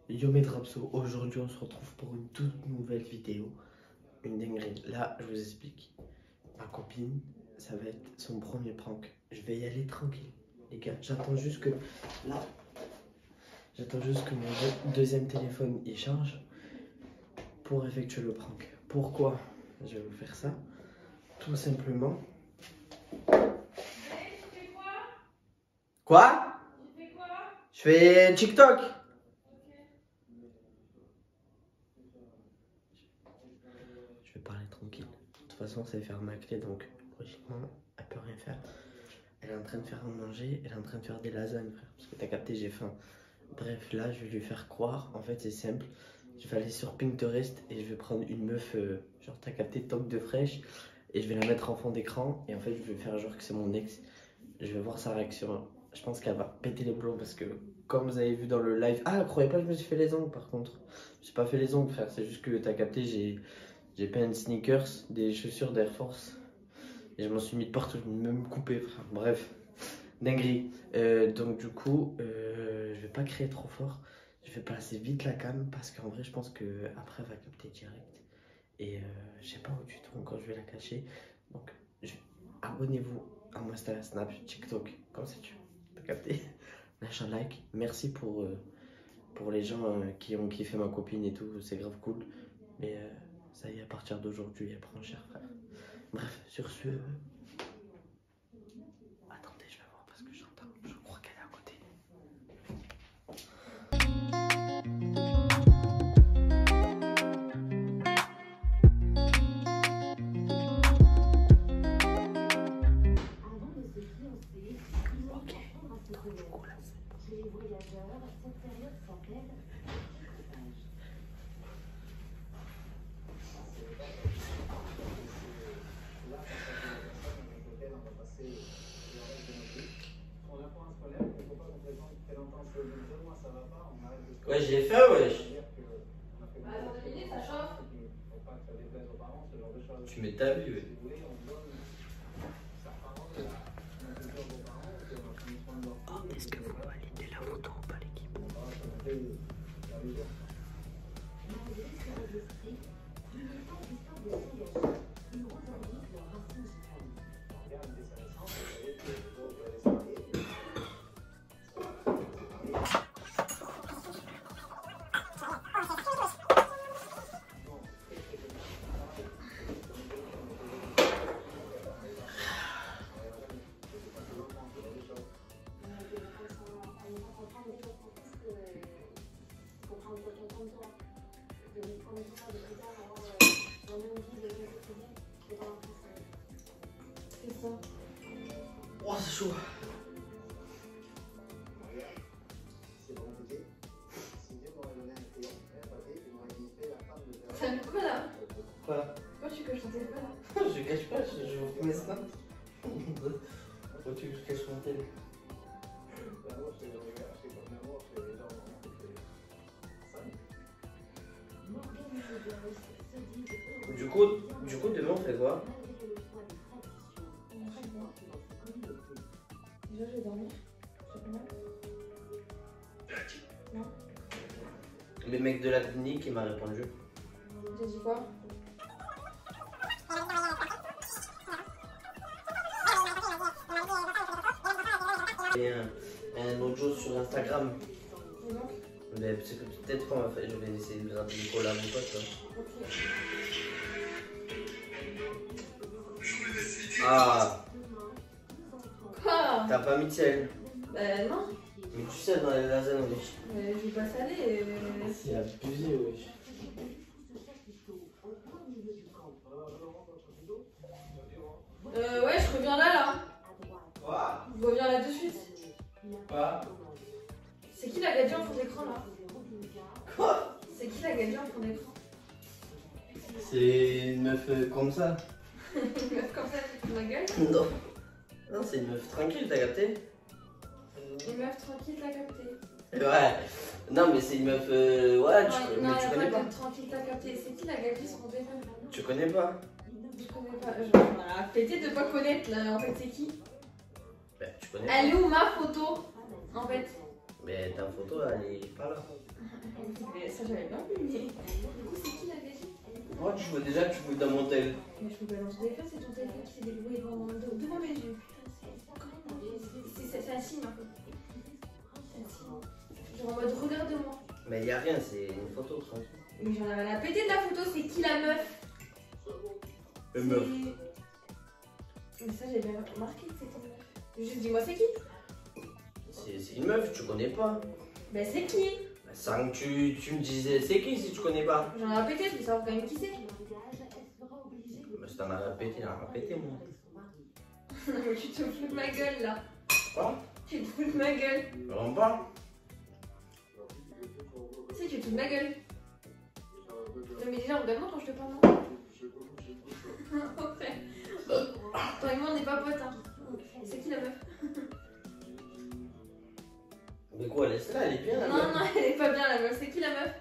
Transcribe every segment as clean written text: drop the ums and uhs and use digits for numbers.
Yo mes Drapso, aujourd'hui on se retrouve pour une toute nouvelle vidéo, une dinguerie. Là, je vous explique. Ma copine, ça va être son premier prank. Je vais y aller tranquille, les gars. J'attends juste que là, j'attends juste que mon deuxième téléphone il charge pour effectuer le prank. Pourquoi je vais vous faire ça? Tout simplement. Quoi? Tu fais quoi? Je fais TikTok. Je vais parler tranquille. De toute façon, c'est faire ma clé, donc logiquement, elle peut rien faire. Elle est en train de faire à manger, elle est en train de faire des lasagnes, frère. Parce que t'as capté, j'ai faim. Bref, là, je vais lui faire croire. En fait, c'est simple. Je vais aller sur Pinterest et je vais prendre une meuf, genre, t'as capté, toque de fraîche. Et je vais la mettre en fond d'écran. Et en fait, je vais faire genre que c'est mon ex. Je vais voir sa réaction. Je pense qu'elle va péter les plombs parce que, comme vous avez vu dans le live. Ah, croyez pas que je me suis fait les ongles par contre. Je me suis pas fait les ongles, frère. C'est juste que t'as capté, j'ai plein de sneakers, des chaussures d'Air Force. Et je m'en suis mis de partout, je vais même couper, frère. Bref, dinguerie. Donc du coup, je vais pas crier trop fort. Je vais passer vite la cam parce qu'en vrai, je pense qu'après, elle va capter direct. Et je sais pas où du tout quand je vais la cacher. Donc, abonnez-vous à mon Instagram, Snap, TikTok, comme ça tu as capté. Lâche un like. Merci pour les gens qui ont kiffé ma copine et tout, c'est grave cool. Mais ça y est, à partir d'aujourd'hui, elle prend cher, frère. Bref, sur ce. Attendez, je vais voir parce que j'entends. Je crois qu'elle est à côté. Ok, du coup là, c'est bon. Ouais, j'ai faim, wesh. Attends 2 minutes, ça chauffe. Tu mets ta vie, ouais. Oh, est-ce que vous validez la photo ou pas, l'équipe? Oh, c'est chaud. Ça me quoi là? Quoi? Pourquoi tu caches ton téléphone? Je cache pas, je vous mes snaps. Faut que je cache mon téléphone. Du coup, demain on fait quoi? Déjà, je vais dormir. J'ai pas mal. Non. Le mec de la clinique il m'a répondu. J'ai dit quoi? Et un autre jour sur Instagram. Et donc? Mais peut-être qu'on va faire, je vais essayer de gratter une collab ou quoi, tu vois. Ok. Ah, Quoi? t'as pas mis de sel? Bah non. Mais tu sais, dans les lasagnes, wesh. Mais je vais pas saler. C'est abusé, wesh. Ouais, je reviens là. Quoi? Je reviens là de suite. Quoi? C'est qui la gadget en fond d'écran là? Quoi? C'est qui la gadget en fond d'écran? C'est une meuf comme ça. Une meuf comme ça qui fout ma gueule? Non. Non, c'est une meuf tranquille, t'as capté? Une meuf tranquille, t'as capté? Ouais. Non, mais c'est une meuf. Ouais, mais tu connais pas. Tranquille, t'as capté. C'est qui la gadget sur mon téléphone? Tu connais pas? Je connais pas. Voilà, pété de pas connaître là. En fait, c'est qui? Bah, tu connais Elle est où ma photo? En fait. Mais ta photo, elle est pas là. Mais ça, j'avais bien vu. Mais du coup, c'est qui la gagie? Moi, tu veux déjà que tu veux dans mon tel. Mais je peux pas lancer ton téléphone, c'est ton téléphone qui s'est déverrouillé devant mes yeux. C'est un signe un peu. C'est un signe. Genre en mode regarde-moi. Mais y a rien, c'est une photo tranquille. Mais j'en avais la pété de la photo, c'est qui la meuf? Le meuf. Mais ça, j'ai bien remarqué que c'était une meuf. Juste dis-moi, c'est qui? C'est une meuf, tu connais pas. Ben, c'est qui? Bah, sans que tu me disais c'est qui si tu connais pas. J'en ai répété, je veux savoir quand même qui c'est. Bah, je t'en ai répété, moi. Non, mais tu te fous de ma gueule là. Quoi? Tu te fous de ma gueule. Vraiment pas. Si, tu te fous de ma gueule. Non, mais déjà, regarde-moi quand je te parle. Non, frère. Toi et moi, on n'est pas potes. Hein. C'est qui la meuf? Mais quoi, laisse-la, elle est bien la meuf. Non, elle est pas bien la meuf. C'est qui la meuf?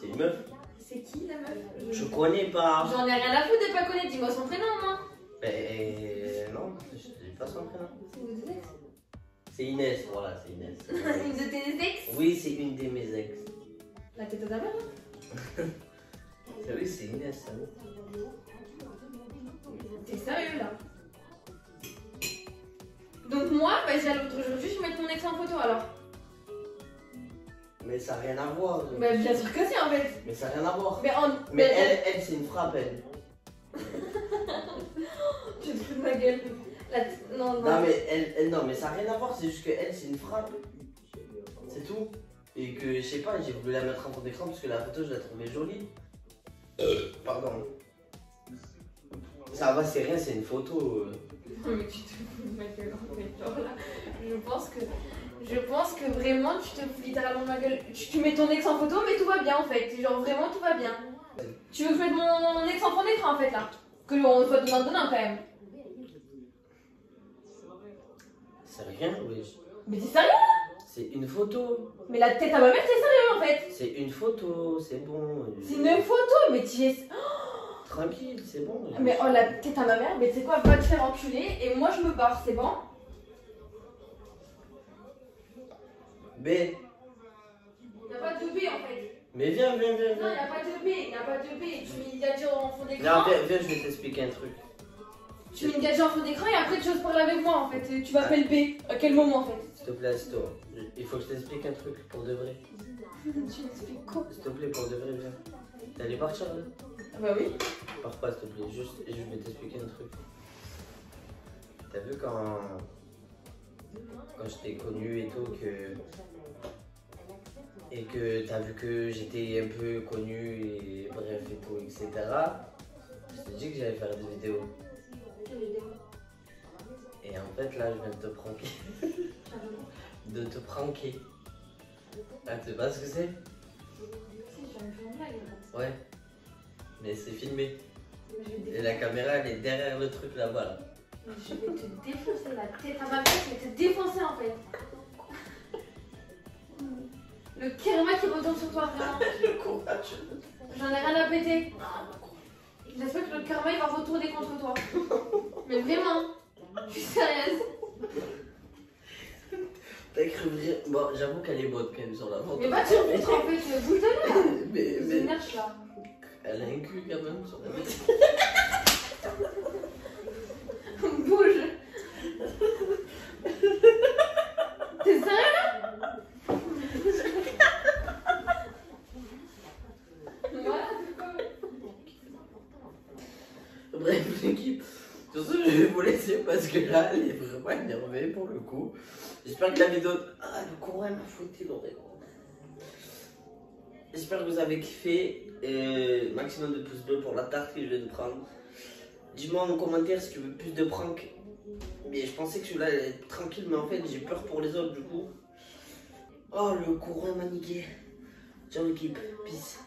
C'est une meuf. C'est qui la meuf? Je connais pas. J'en ai rien à foutre de pas connaître. Dis-moi son prénom, moi. Non, je sais pas son prénom. C'est une de tes ex? C'est Inès, voilà, c'est Inès. Une de tes ex? Oui, c'est une de mes ex. La tête à ta mère, hein? Oui, c'est Inès, ça. T'es sérieux là? Donc moi, bah, j'ai l'autre aujourd'hui, je vais mettre mon ex en photo alors. Mais ça n'a rien à voir. Bah bien sûr que si en fait. Mais ça n'a rien à voir. Mais, Mais elle c'est une frappe, elle. Tu te fous de ma gueule. Non, Non, mais non, mais ça n'a rien à voir, c'est juste que elle c'est une frappe. C'est tout. Et que, je sais pas, j'ai voulu la mettre en fond d'écran parce que la photo, je la trouvais jolie. Pardon. Ça va, c'est rien, c'est une photo. Non, mais tu te fous de ma gueule en fait. Genre là, je pense que vraiment tu te fous littéralement de ma gueule. Tu mets ton ex en photo, mais tout va bien en fait. Genre vraiment tout va bien. Tu veux que je mette mon ex en fond d'écran en fait là? Que on soit donnant quand même. C'est rien, oui. Mais t'es sérieux? C'est une photo. Mais la tête à ma mère, t'es sérieux en fait? C'est une photo, c'est bon. C'est une photo, mais tu es. Tranquille, c'est bon. Mais oh la tête à ma mère, mais tu sais quoi, va te faire enculer et moi je me barre, c'est bon? B. Y'a pas de B en fait. Mais viens. Non, y'a pas de B, y'a pas de B. Tu mets une gadget en fond d'écran. Non, viens, je vais t'expliquer un truc. Tu mets une gadget en fond d'écran et après tu oses parler avec moi en fait. Tu m'appelles B. À quel moment en fait? S'il te plaît, assis-toi. Il faut que je t'explique un truc pour de vrai. Tu m'expliques quoi? S'il te plaît, pour de vrai, viens. T'es allé partir là? Ah bah oui. Pars pas, s'il te plaît. Juste, je vais t'expliquer un truc. T'as vu quand je t'ai connu et tout et que t'as vu que j'étais un peu connu et bref et tout, etc. Je t'ai dit que j'allais faire des vidéos. Et en fait là je viens de te pranker. De te pranker. Ah, tu sais pas ce que c'est? Si, je vais faire une blague. Ouais. Mais c'est filmé. Et la caméra elle est derrière le truc là-bas là. Mais je vais te défoncer la tête à ma mère, je vais te défoncer en fait. Le karma qui retourne sur toi, vraiment. Le courage. J'en ai rien à péter. J'espère que le karma il va retourner contre toi. Mais vraiment, je suis sérieuse. T'as cru vrai. Bon, j'avoue qu'elle est bonne quand même sur la photo. Mais pas tu me foutre en fait, bouge de là. Mais C'est nerf là. elle a un cul quand même sur la photo. Bouge. T'es sérieux là? Voilà, c'est quoi? Bref, l'équipe. Sur ce, je vais vous laisser parce que là, elle est vraiment énervée pour le coup. J'espère que la vidéo. Ah, le courant m'a fouetté l'oreille. J'espère que vous avez kiffé. Maximum de pouces bleus pour la tarte que je viens de prendre. Dis-moi en commentaire si tu veux plus de pranks. Mais je pensais que celui-là allait être tranquille, mais en fait, j'ai peur pour les autres du coup. Oh, le courant m'a niqué. Ciao l'équipe, peace.